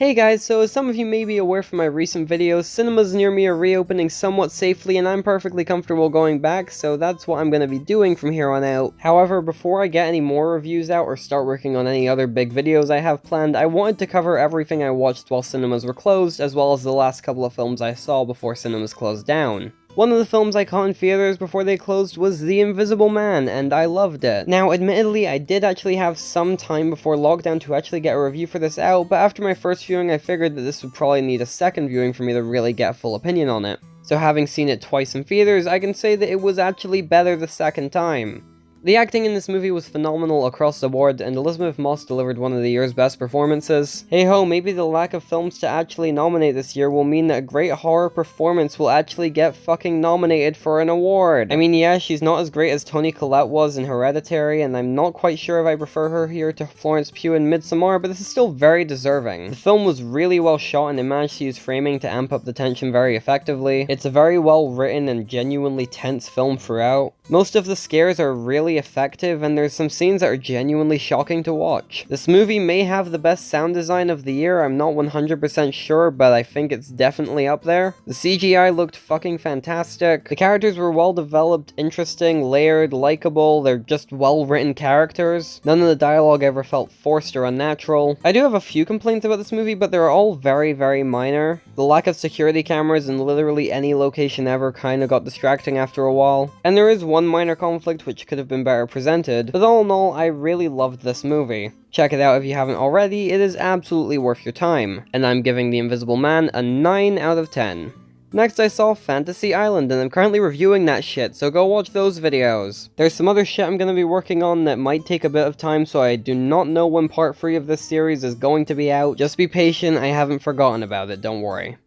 Hey guys, so as some of you may be aware from my recent videos, cinemas near me are reopening somewhat safely and I'm perfectly comfortable going back, so that's what I'm going to be doing from here on out. However, before I get any more reviews out or start working on any other big videos I have planned, I wanted to cover everything I watched while cinemas were closed, as well as the last couple of films I saw before cinemas closed down. One of the films I caught in theaters before they closed was The Invisible Man, and I loved it. Now, admittedly, I did actually have some time before lockdown to actually get a review for this out, but after my first viewing I figured that this would probably need a second viewing for me to really get a full opinion on it. So having seen it twice in theaters, I can say that it was actually better the second time. The acting in this movie was phenomenal across the board, and Elizabeth Moss delivered one of the year's best performances. Hey ho, maybe the lack of films to actually nominate this year will mean that a great horror performance will actually get fucking nominated for an award. I mean, yeah, she's not as great as Toni Collette was in Hereditary, and I'm not quite sure if I prefer her here to Florence Pugh in Midsommar, but this is still very deserving. The film was really well shot, and it managed to use framing to amp up the tension very effectively. It's a very well written and genuinely tense film throughout. Most of the scares are really effective, and there's some scenes that are genuinely shocking to watch. This movie may have the best sound design of the year, I'm not 100% sure, but I think it's definitely up there. The CGI looked fucking fantastic. The characters were well developed, interesting, layered, likable, they're just well written characters. None of the dialogue ever felt forced or unnatural. I do have a few complaints about this movie, but they're all very, very minor. The lack of security cameras in literally any location ever kinda got distracting after a while. And there is one minor conflict which could have been better presented, but all in all, I really loved this movie. Check it out if you haven't already, it is absolutely worth your time. And I'm giving The Invisible Man a 9 out of 10. Next I saw Fantasy Island, and I'm currently reviewing that shit, so go watch those videos. There's some other shit I'm gonna be working on that might take a bit of time, so I do not know when part 3 of this series is going to be out. Just be patient, I haven't forgotten about it, don't worry.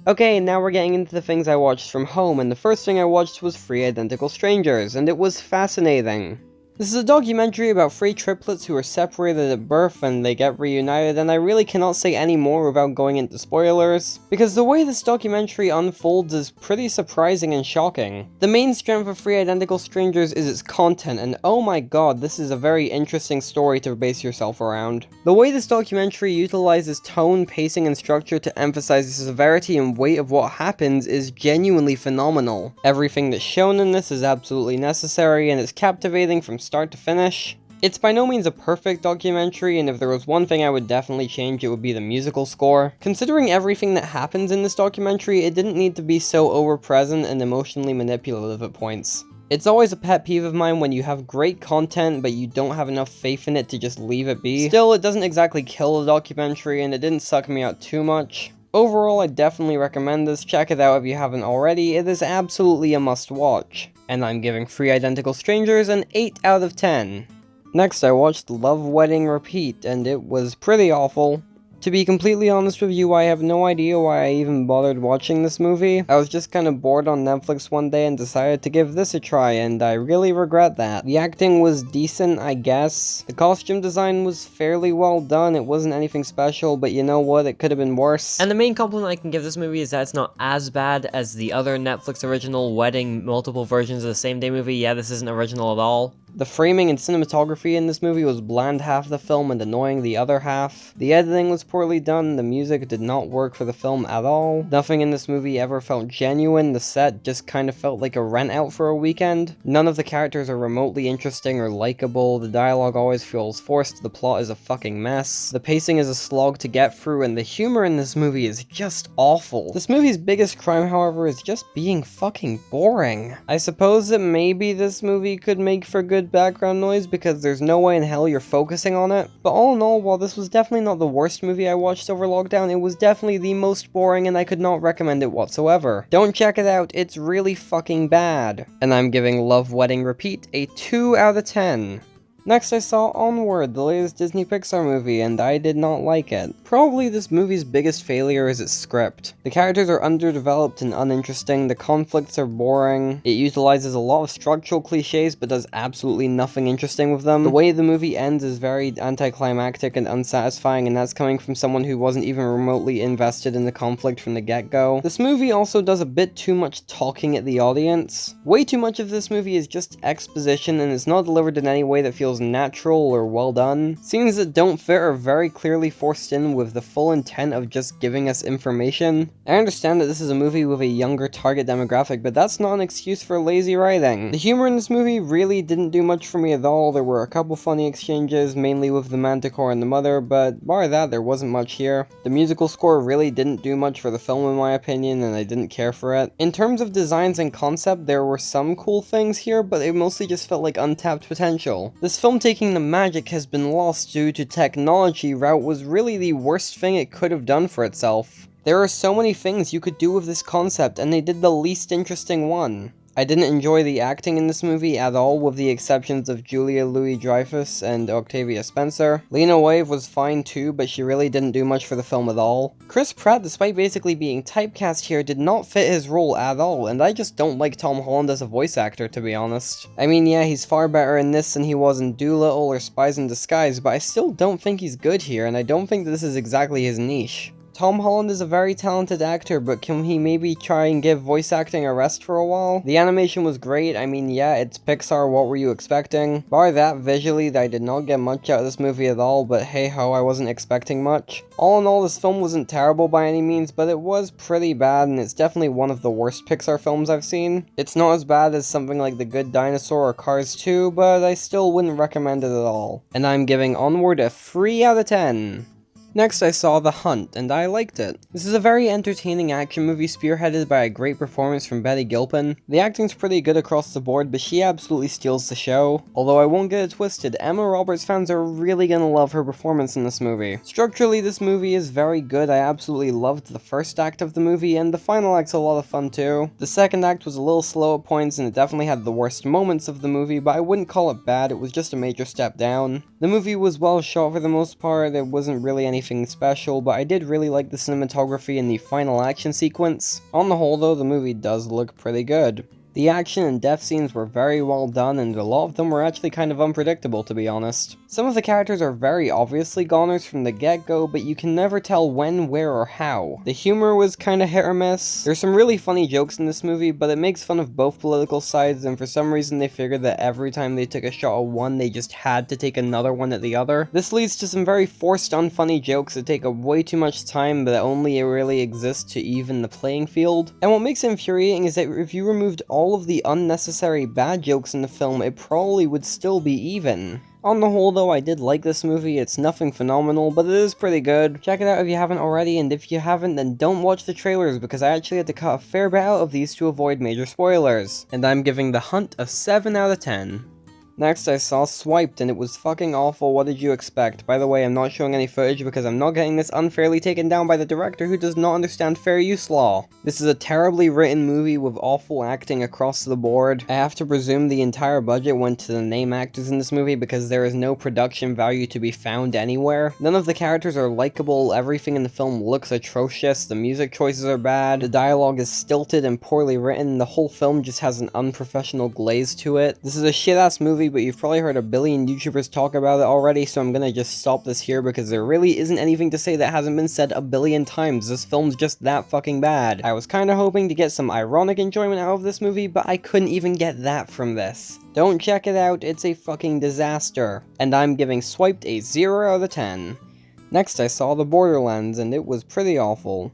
Okay, now we're getting into the things I watched from home, and the first thing I watched was Three Identical Strangers, and it was fascinating. This is a documentary about three triplets who are separated at birth and they get reunited, and I really cannot say any more without going into spoilers, because the way this documentary unfolds is pretty surprising and shocking. The main strength of Three Identical Strangers is its content, and oh my god, this is a very interesting story to base yourself around. The way this documentary utilizes tone, pacing, and structure to emphasize the severity and weight of what happens is genuinely phenomenal. Everything that's shown in this is absolutely necessary, and it's captivating from start to finish. It's by no means a perfect documentary, and if there was one thing I would definitely change, it would be the musical score. Considering everything that happens in this documentary, it didn't need to be so over-present and emotionally manipulative at points. It's always a pet peeve of mine when you have great content, but you don't have enough faith in it to just leave it be. Still, it doesn't exactly kill the documentary, and it didn't suck me out too much. Overall, I definitely recommend this. Check it out if you haven't already. It is absolutely a must-watch. And I'm giving Three Identical Strangers an 8 out of 10. Next, I watched Love, Wedding, Repeat, and it was pretty awful. To be completely honest with you, I have no idea why I even bothered watching this movie. I was just kind of bored on Netflix one day and decided to give this a try, and I really regret that. The acting was decent, I guess. The costume design was fairly well done. It wasn't anything special, but you know what, it could have been worse. And the main compliment I can give this movie is that it's not as bad as the other Netflix original Wedding multiple versions of the same day movie. Yeah, this isn't original at all. The framing and cinematography in this movie was bland half the film and annoying the other half. The editing was poorly done, the music did not work for the film at all. Nothing in this movie ever felt genuine, the set just kind of felt like a rent out for a weekend. None of the characters are remotely interesting or likable, the dialogue always feels forced, the plot is a fucking mess. The pacing is a slog to get through, and the humor in this movie is just awful. This movie's biggest crime, however, is just being fucking boring. I suppose that maybe this movie could make for good background noise because there's no way in hell you're focusing on it. But all in all, while this was definitely not the worst movie I watched over lockdown, it was definitely the most boring and I could not recommend it whatsoever. Don't check it out, it's really fucking bad. And I'm giving Love, Wedding, Repeat a 2 out of 10. Next I saw Onward, the latest Disney Pixar movie, and I did not like it. Probably this movie's biggest failure is its script. The characters are underdeveloped and uninteresting, the conflicts are boring, it utilizes a lot of structural cliches but does absolutely nothing interesting with them. The way the movie ends is very anticlimactic and unsatisfying, and that's coming from someone who wasn't even remotely invested in the conflict from the get-go. This movie also does a bit too much talking at the audience. Way too much of this movie is just exposition, and it's not delivered in any way that feels feels natural or well done. Scenes that don't fit are very clearly forced in with the full intent of just giving us information. I understand that this is a movie with a younger target demographic, but that's not an excuse for lazy writing. The humor in this movie really didn't do much for me at all. There were a couple funny exchanges, mainly with the Manticore and the mother, but bar that, there wasn't much here. The musical score really didn't do much for the film in my opinion, and I didn't care for it. In terms of designs and concept, there were some cool things here, but it mostly just felt like untapped potential. This film taking the magic has been lost due to technology route was really the worst thing it could have done for itself. There are so many things you could do with this concept, and they did the least interesting one. I didn't enjoy the acting in this movie at all, with the exceptions of Julia Louis-Dreyfus and Octavia Spencer. Lena Waithe was fine too, but she really didn't do much for the film at all. Chris Pratt, despite basically being typecast here, did not fit his role at all, and I just don't like Tom Holland as a voice actor, to be honest. I mean, yeah, he's far better in this than he was in Dolittle or Spies in Disguise, but I still don't think he's good here, and I don't think that this is exactly his niche. Tom Holland is a very talented actor, but can he maybe try and give voice acting a rest for a while? The animation was great. I mean, yeah, it's Pixar, what were you expecting? Bar that, visually, I did not get much out of this movie at all, but hey ho, I wasn't expecting much. All in all, this film wasn't terrible by any means, but it was pretty bad, and it's definitely one of the worst Pixar films I've seen. It's not as bad as something like The Good Dinosaur or Cars 2, but I still wouldn't recommend it at all. And I'm giving Onward a 3 out of 10. Next I saw The Hunt, and I liked it. This is a very entertaining action movie spearheaded by a great performance from Betty Gilpin. The acting's pretty good across the board, but she absolutely steals the show. Although I won't get it twisted, Emma Roberts fans are really gonna love her performance in this movie. Structurally, this movie is very good. I absolutely loved the first act of the movie, and the final act's a lot of fun too. The second act was a little slow at points, and it definitely had the worst moments of the movie, but I wouldn't call it bad, it was just a major step down. The movie was well shot for the most part, there wasn't really anything special, but I did really like the cinematography in the final action sequence. On the whole though, the movie does look pretty good. The action and death scenes were very well done, and a lot of them were actually kind of unpredictable, to be honest. Some of the characters are very obviously goners from the get-go, but you can never tell when, where, or how. The humor was kinda hit or miss. There's some really funny jokes in this movie, but it makes fun of both political sides, and for some reason they figured that every time they took a shot at one, they just had to take another one at the other. This leads to some very forced, unfunny jokes that take up way too much time, but only really exist to even the playing field. And what makes it infuriating is that if you removed all of the unnecessary bad jokes in the film, it probably would still be even. On the whole though, I did like this movie. It's nothing phenomenal, but it is pretty good. Check it out if you haven't already, and if you haven't, then don't watch the trailers, because I actually had to cut a fair bit out of these to avoid major spoilers. And I'm giving The Hunt a 7 out of 10. Next, I saw Swiped, and it was fucking awful. What did you expect? By the way, I'm not showing any footage because I'm not getting this unfairly taken down by the director who does not understand fair use law. This is a terribly written movie with awful acting across the board. I have to presume the entire budget went to the name actors in this movie because there is no production value to be found anywhere. None of the characters are likable, everything in the film looks atrocious, the music choices are bad, the dialogue is stilted and poorly written, the whole film just has an unprofessional glaze to it. This is a shit-ass movie, but you've probably heard a billion YouTubers talk about it already, so I'm gonna just stop this here because there really isn't anything to say that hasn't been said a billion times. This film's just that fucking bad. I was kinda hoping to get some ironic enjoyment out of this movie, but I couldn't even get that from this. Don't check it out, it's a fucking disaster. And I'm giving Swiped a 0 out of 10. Next I saw The Borderlands, and it was pretty awful.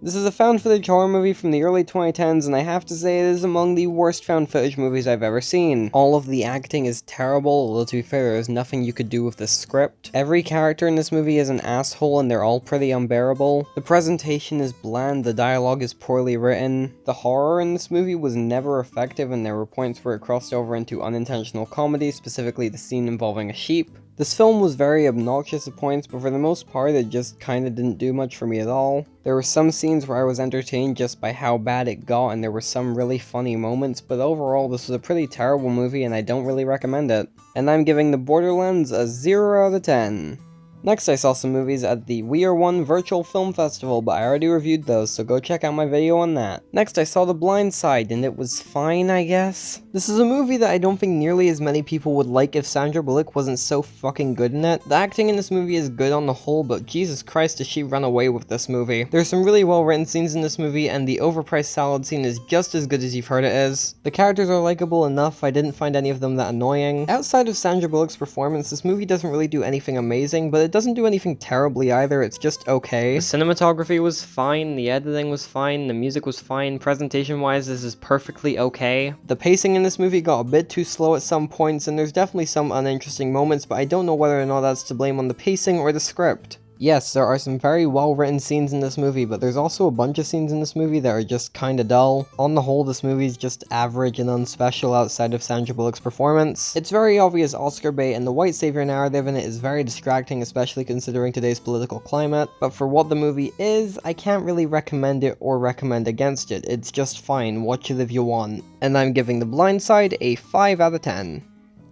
This is a found footage horror movie from the early 2010s, and I have to say it is among the worst found footage movies I've ever seen. All of the acting is terrible, although to be fair, there's nothing you could do with the script. Every character in this movie is an asshole, and they're all pretty unbearable. The presentation is bland, the dialogue is poorly written. The horror in this movie was never effective, and there were points where it crossed over into unintentional comedy, specifically the scene involving a sheep. This film was very obnoxious at points, but for the most part it just kinda didn't do much for me at all. There were some scenes where I was entertained just by how bad it got, and there were some really funny moments, but overall this was a pretty terrible movie and I don't really recommend it. And I'm giving The Borderlands a 0 out of 10. Next I saw some movies at the We Are One Virtual Film Festival, but I already reviewed those, so go check out my video on that. Next I saw The Blind Side, and it was fine, I guess. This is a movie that I don't think nearly as many people would like if Sandra Bullock wasn't so fucking good in it. The acting in this movie is good on the whole, but Jesus Christ does she run away with this movie. There's some really well written scenes in this movie, and the overpriced salad scene is just as good as you've heard it is. The characters are likable enough, I didn't find any of them that annoying. Outside of Sandra Bullock's performance, this movie doesn't really do anything amazing, but it doesn't do anything terribly either, it's just okay. The cinematography was fine, the editing was fine, the music was fine, presentation-wise this is perfectly okay. The pacing in this movie got a bit too slow at some points, and there's definitely some uninteresting moments, but I don't know whether or not that's to blame on the pacing or the script. Yes, there are some very well-written scenes in this movie, but there's also a bunch of scenes in this movie that are just kinda dull. On the whole, this movie is just average and unspecial outside of Sandra Bullock's performance. It's very obvious Oscar bait, and the white savior narrative in it is very distracting, especially considering today's political climate. But for what the movie is, I can't really recommend it or recommend against it. It's just fine, watch it if you want. And I'm giving The Blind Side a 5 out of 10.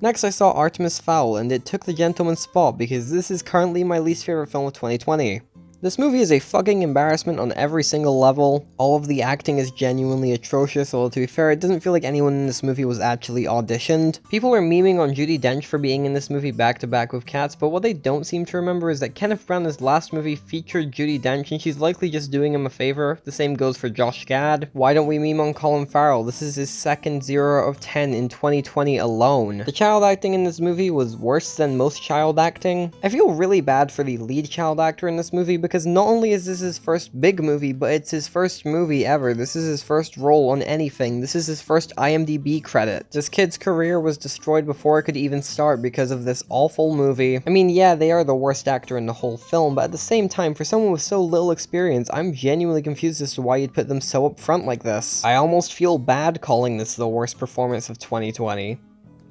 Next I saw Artemis Fowl, and it took the gentleman's spot because this is currently my least favorite film of 2020. This movie is a fucking embarrassment on every single level. All of the acting is genuinely atrocious, although to be fair, it doesn't feel like anyone in this movie was actually auditioned. People are memeing on Judi Dench for being in this movie back to back with Cats, but what they don't seem to remember is that Kenneth Branagh's last movie featured Judi Dench, and she's likely just doing him a favor. The same goes for Josh Gad. Why don't we meme on Colin Farrell? This is his second 0 of 10 in 2020 alone. The child acting in this movie was worse than most child acting. I feel really bad for the lead child actor in this movie because not only is this his first big movie, but it's his first movie ever. This is his first role on anything. This is his first IMDb credit. This kid's career was destroyed before it could even start because of this awful movie. I mean, yeah, they are the worst actor in the whole film, but at the same time, for someone with so little experience, I'm genuinely confused as to why you'd put them so up front like this. I almost feel bad calling this the worst performance of 2020.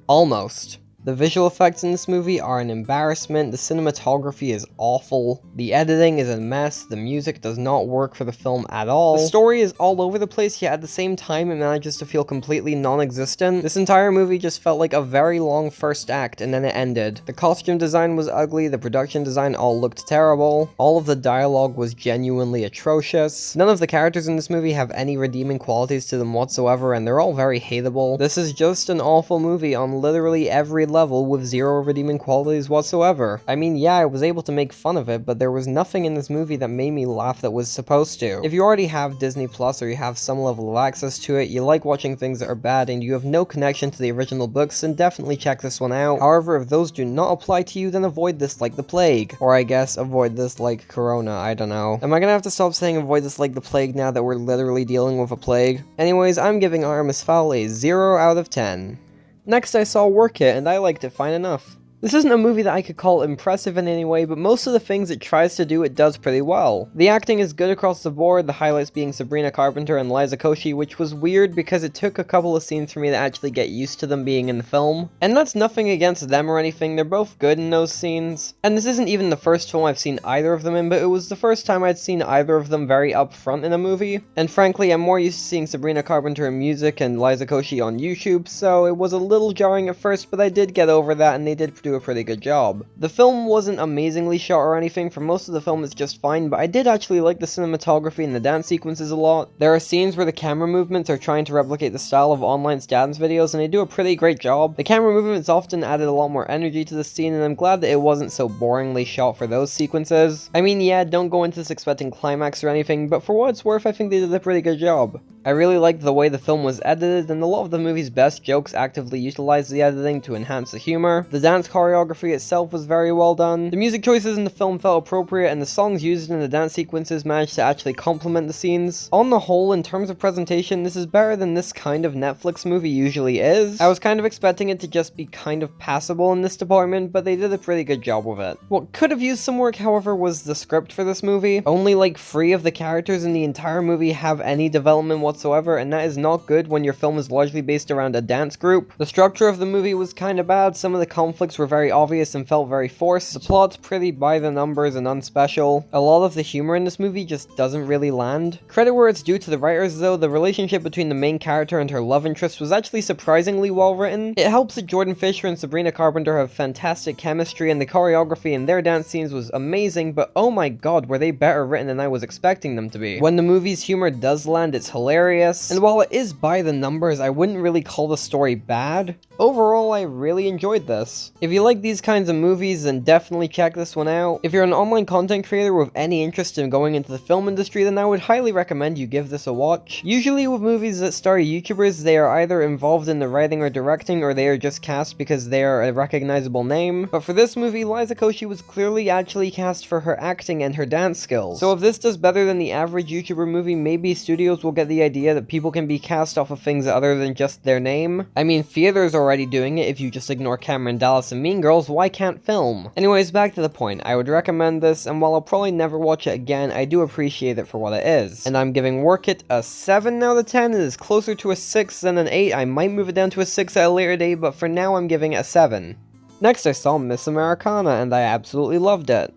Almost. The visual effects in this movie are an embarrassment, the cinematography is awful, the editing is a mess, the music does not work for the film at all, the story is all over the place, yet at the same time it manages to feel completely non-existent. This entire movie just felt like a very long first act and then it ended. The costume design was ugly, the production design all looked terrible, all of the dialogue was genuinely atrocious, none of the characters in this movie have any redeeming qualities to them whatsoever, and they're all very hateable. This is just an awful movie on literally every level with zero redeeming qualities whatsoever. I mean, yeah, I was able to make fun of it, but there was nothing in this movie that made me laugh that was supposed to. If you already have Disney Plus or you have some level of access to it, you like watching things that are bad, and you have no connection to the original books, then definitely check this one out. However, if those do not apply to you, then avoid this like the plague. Or I guess avoid this like Corona, I don't know. Am I gonna have to stop saying avoid this like the plague now that we're literally dealing with a plague? Anyways, I'm giving Artemis Fowl a 0 out of 10. Next I saw Work It, and I liked it fine enough. This isn't a movie that I could call impressive in any way, but most of the things it tries to do, it does pretty well. The acting is good across the board, the highlights being Sabrina Carpenter and Liza Koshy, which was weird because it took a couple of scenes for me to actually get used to them being in the film. And that's nothing against them or anything, they're both good in those scenes. And this isn't even the first film I've seen either of them in, but it was the first time I'd seen either of them very upfront in a movie. And frankly, I'm more used to seeing Sabrina Carpenter in music and Liza Koshy on YouTube, so it was a little jarring at first, but I did get over that and they did do a pretty good job. The film wasn't amazingly shot or anything, for most of the film it's just fine, but I did actually like the cinematography and the dance sequences a lot. There are scenes where the camera movements are trying to replicate the style of online dance videos, and they do a pretty great job. The camera movements often added a lot more energy to the scene, and I'm glad that it wasn't so boringly shot for those sequences. I mean, yeah, don't go into this expecting climax or anything, but for what it's worth, I think they did a pretty good job. I really liked the way the film was edited, and a lot of the movie's best jokes actively utilized the editing to enhance the humor. The dance choreography itself was very well done. The music choices in the film felt appropriate, and the songs used in the dance sequences managed to actually complement the scenes. On the whole, in terms of presentation, this is better than this kind of Netflix movie usually is. I was kind of expecting it to just be kind of passable in this department, but they did a pretty good job with it. What could have used some work, however, was the script for this movie. Only like 3 of the characters in the entire movie have any development whatsoever, and that is not good when your film is largely based around a dance group. The structure of the movie was kinda bad, some of the conflicts were very obvious and felt very forced. The plot's pretty by the numbers and unspecial. A lot of the humor in this movie just doesn't really land. Credit where it's due to the writers though, the relationship between the main character and her love interest was actually surprisingly well written. It helps that Jordan Fisher and Sabrina Carpenter have fantastic chemistry, and the choreography in their dance scenes was amazing, but oh my god, were they better written than I was expecting them to be. When the movie's humor does land, it's hilarious, and while it is by the numbers, I wouldn't really call the story bad. Overall, I really enjoyed this. If you like these kinds of movies, then definitely check this one out. If you're an online content creator with any interest in going into the film industry, then I would highly recommend you give this a watch. Usually with movies that star YouTubers, they are either involved in the writing or directing, or they are just cast because they are a recognizable name. But for this movie, Liza Koshy was clearly actually cast for her acting and her dance skills. So if this does better than the average YouTuber movie, maybe studios will get the idea that people can be cast off of things other than just their name. I mean, theaters already doing it. If you just ignore Cameron Dallas and Mean Girls, why can't film? Anyways, back to the point. I would recommend this, and while I'll probably never watch it again, I do appreciate it for what it is. And I'm giving Work It a 7 out of 10. It is closer to a 6 than an 8. I might move it down to a 6 at a later date, but for now I'm giving it a 7. Next I saw Miss Americana, and I absolutely loved it.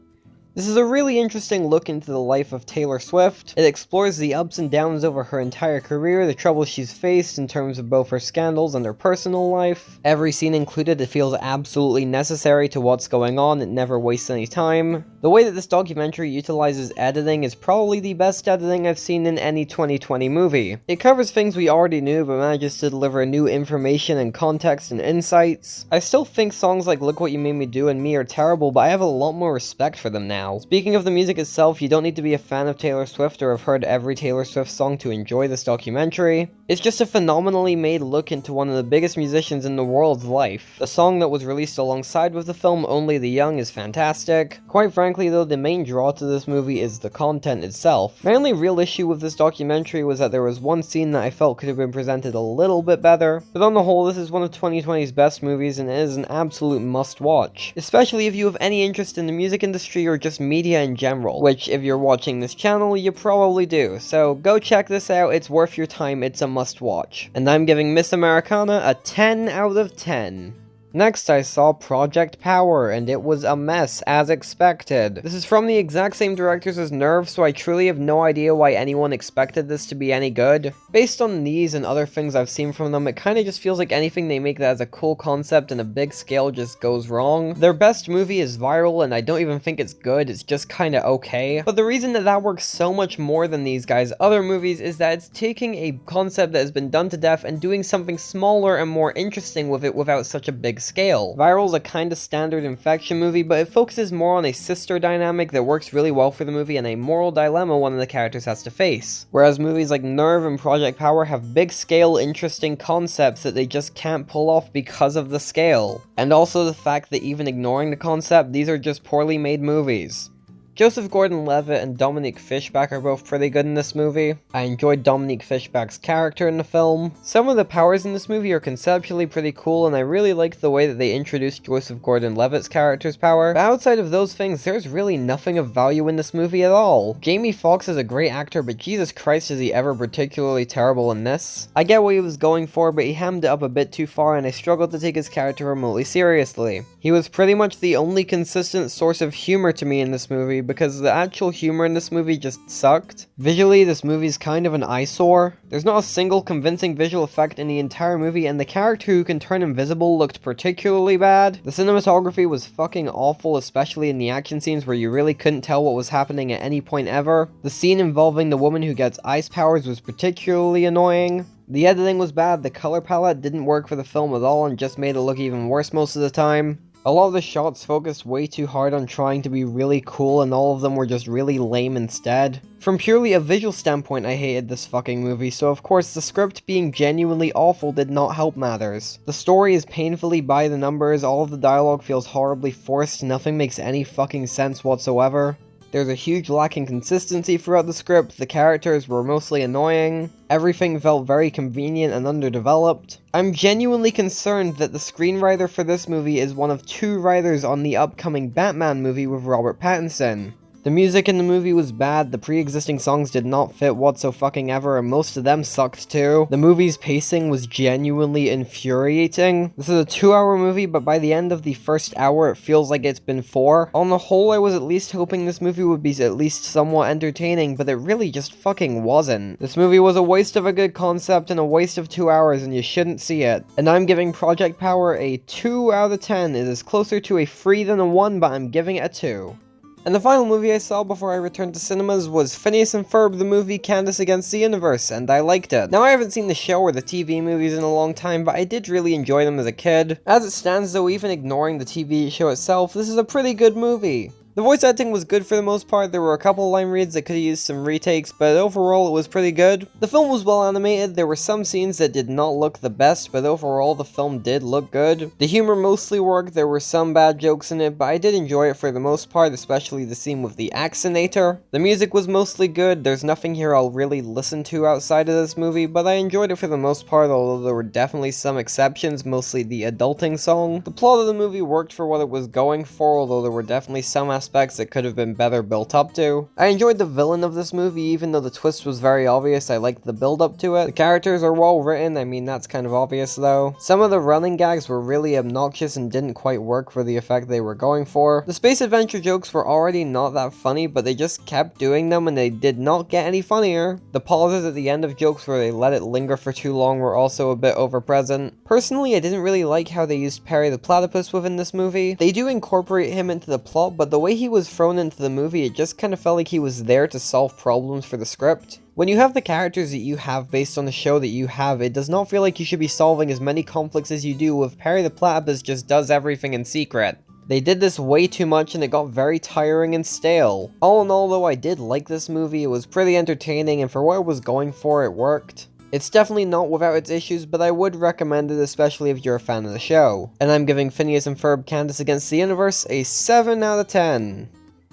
This is a really interesting look into the life of Taylor Swift. It explores the ups and downs over her entire career, the troubles she's faced in terms of both her scandals and her personal life. Every scene included, it feels absolutely necessary to what's going on, it never wastes any time. The way that this documentary utilizes editing is probably the best editing I've seen in any 2020 movie. It covers things we already knew, but manages to deliver new information and context and insights. I still think songs like Look What You Made Me Do and Me are terrible, but I have a lot more respect for them now. Speaking of the music itself, you don't need to be a fan of Taylor Swift or have heard every Taylor Swift song to enjoy this documentary. It's just a phenomenally made look into one of the biggest musicians in the world's life. The song that was released alongside with the film, Only the Young, is fantastic. Quite frankly though, the main draw to this movie is the content itself. My only real issue with this documentary was that there was one scene that I felt could have been presented a little bit better, but on the whole, this is one of 2020's best movies and it is an absolute must-watch, especially if you have any interest in the music industry or just media in general, which if you're watching this channel, you probably do, so go check this out, it's worth your time, it's a must-watch. And I'm giving Miss Americana a 10 out of 10. Next I saw Project Power, and it was a mess, as expected. This is from the exact same directors as Nerve, so I truly have no idea why anyone expected this to be any good. Based on these and other things I've seen from them, it kinda just feels like anything they make that has a cool concept and a big scale just goes wrong. Their best movie is Viral, and I don't even think it's good, it's just kinda okay. But the reason that works so much more than these guys' other movies is that it's taking a concept that has been done to death and doing something smaller and more interesting with it without such a big scale. Viral's a kinda standard infection movie, but it focuses more on a sister dynamic that works really well for the movie and a moral dilemma one of the characters has to face. Whereas movies like Nerve and Project Power have big scale, interesting concepts that they just can't pull off because of the scale. And also the fact that even ignoring the concept, these are just poorly made movies. Joseph Gordon-Levitt and Dominique Fishback are both pretty good in this movie. I enjoyed Dominique Fishback's character in the film. Some of the powers in this movie are conceptually pretty cool, and I really liked the way that they introduced Joseph Gordon-Levitt's character's power. But outside of those things, there's really nothing of value in this movie at all. Jamie Foxx is a great actor, but Jesus Christ is he ever particularly terrible in this. I get what he was going for, but he hammed it up a bit too far, and I struggled to take his character remotely seriously. He was pretty much the only consistent source of humor to me in this movie, because the actual humor in this movie just sucked. Visually, this movie's kind of an eyesore. There's not a single convincing visual effect in the entire movie, and the character who can turn invisible looked particularly bad. The cinematography was fucking awful, especially in the action scenes where you really couldn't tell what was happening at any point ever. The scene involving the woman who gets ice powers was particularly annoying. The editing was bad, the color palette didn't work for the film at all and just made it look even worse most of the time. A lot of the shots focused way too hard on trying to be really cool, and all of them were just really lame instead. From purely a visual standpoint, I hated this fucking movie, so of course the script being genuinely awful did not help matters. The story is painfully by the numbers, all of the dialogue feels horribly forced, nothing makes any fucking sense whatsoever. There's a huge lack in consistency throughout the script, the characters were mostly annoying, everything felt very convenient and underdeveloped. I'm genuinely concerned that the screenwriter for this movie is one of two writers on the upcoming Batman movie with Robert Pattinson. The music in the movie was bad, the pre-existing songs did not fit whatsoever, and most of them sucked too. The movie's pacing was genuinely infuriating. This is a 2-hour movie, but by the end of the first hour, it feels like it's been 4. On the whole, I was at least hoping this movie would be at least somewhat entertaining, but it really just fucking wasn't. This movie was a waste of a good concept and a waste of 2 hours, and you shouldn't see it. And I'm giving Project Power a 2 out of 10. It is closer to a 3 than a 1, but I'm giving it a 2. And the final movie I saw before I returned to cinemas was Phineas and Ferb, the movie Candace Against the Universe, and I liked it. Now, I haven't seen the show or the TV movies in a long time, but I did really enjoy them as a kid. As it stands though, even ignoring the TV show itself, this is a pretty good movie. The voice acting was good for the most part. There were a couple line reads that could have used some retakes, but overall it was pretty good. The film was well animated. There were some scenes that did not look the best, but overall the film did look good. The humor mostly worked. There were some bad jokes in it, but I did enjoy it for the most part, especially the scene with the Accinator. The music was mostly good. There's nothing here I'll really listen to outside of this movie, but I enjoyed it for the most part, although there were definitely some exceptions, mostly the adulting song. The plot of the movie worked for what it was going for, although there were definitely some aspects that could have been better built up to. I enjoyed the villain of this movie, even though the twist was very obvious. I liked the build up to it. The characters are well written, I mean that's kind of obvious though. Some of the running gags were really obnoxious and didn't quite work for the effect they were going for. The space adventure jokes were already not that funny, but they just kept doing them and they did not get any funnier. The pauses at the end of jokes where they let it linger for too long were also a bit overpresent. Personally, I didn't really like how they used Perry the Platypus within this movie. They do incorporate him into the plot, but the way he was thrown into the movie, it just kind of felt like he was there to solve problems for the script. When you have the characters that you have based on the show that you have, it does not feel like you should be solving as many conflicts as you do if Perry the Platypus just does everything in secret. They did this way too much and it got very tiring and stale. All in all though, I did like this movie. It was pretty entertaining and for what it was going for, it worked. It's definitely not without its issues, but I would recommend it, especially if you're a fan of the show. And I'm giving Phineas and Ferb Candace Against the Universe a 7 out of 10.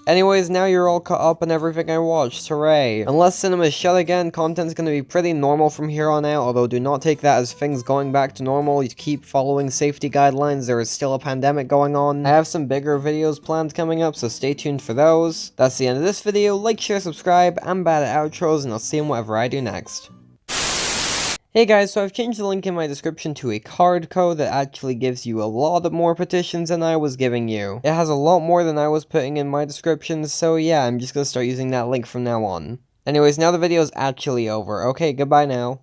Anyways, now you're all caught up on everything I watched, hooray. Unless cinema is shut again, content's gonna be pretty normal from here on out, although do not take that as things going back to normal. You keep following safety guidelines, there is still a pandemic going on. I have some bigger videos planned coming up, so stay tuned for those. That's the end of this video. Like, share, subscribe. I'm bad at outros, and I'll see you in whatever I do next. Hey guys, so I've changed the link in my description to a card code that actually gives you a lot more petitions than I was giving you. It has a lot more than I was putting in my descriptions, so yeah, I'm just gonna start using that link from now on. Anyways, now the video is actually over. Okay, goodbye now.